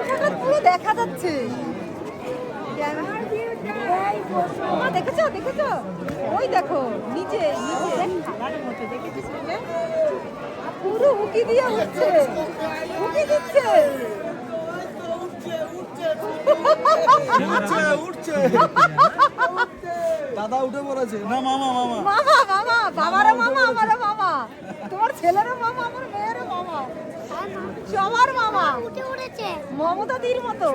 হঠাৎ পুরো দেখা যাচ্ছে। দেখেছো দেখেছো, ওই দেখো নিচে নিচে দেখেছিস পুরো উকি দিয়ে উঠছে, উকি দিচ্ছে। দাদা উঠে পড়েছে না, মামা মামা মামা মামা, বাবারও মামা আমারও মামা, তোমার ছেলেরও মামা আমার মেয়েরও মামা, সবার মামা। উঠে উঠেছে মমতা দির মতো।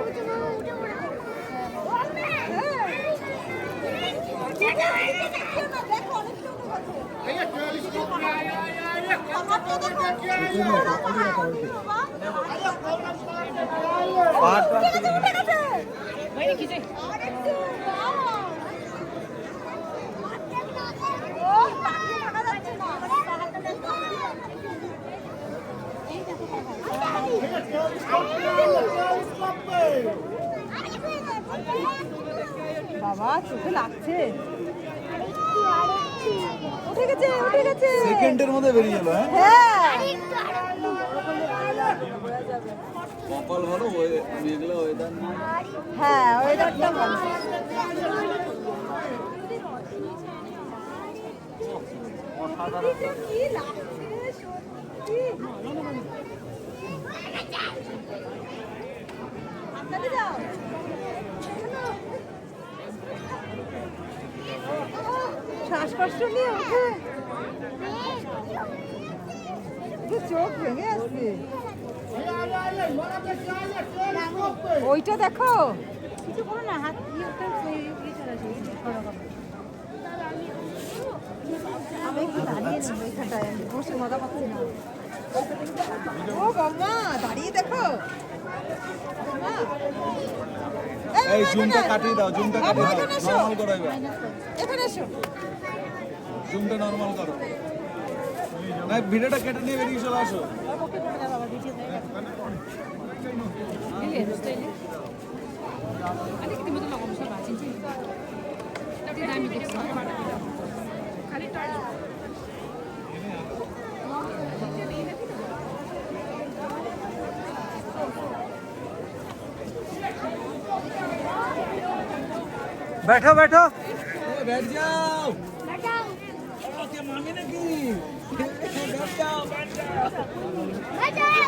বাবা চোখে লাগছে। উঠে গেছে উঠে গেছে, সেকেন্ডের মধ্যে বেরিয়ে গেল। হ্যাঁ কপাল ভালো, মেঘলা ওয়েদার না। হ্যাঁ ওয়েদারটা ভালো। কি লাগছে সত্যি। আপনাদের যাও শ্বাসকষ্ট নিয়ে উঠে চোখ ভেঙে আসছে। ওইটা দেখো, কিছু করো না, হাত আমি একটু দাঁড়িয়ে নেবো এখানটায়, আমি বসে মজা পাচ্ছি না। ও বাবা দাঁড়িয়ে দেখো। এই জুমটা কাটিয়ে দাও, জুমটা কাটিয়ে দাও, নরমাল করো এবার। এখানে এসো, জুমটা নরমাল করো। না ভিডিওটা কেটে নিয়ে বেরিয়ে চলে আসো। बैठो बैठो बैठ जाओ। बैठ जाओ क्या मामी ने की? बैठ जाओ बैठ जाओ। बैठ जाओ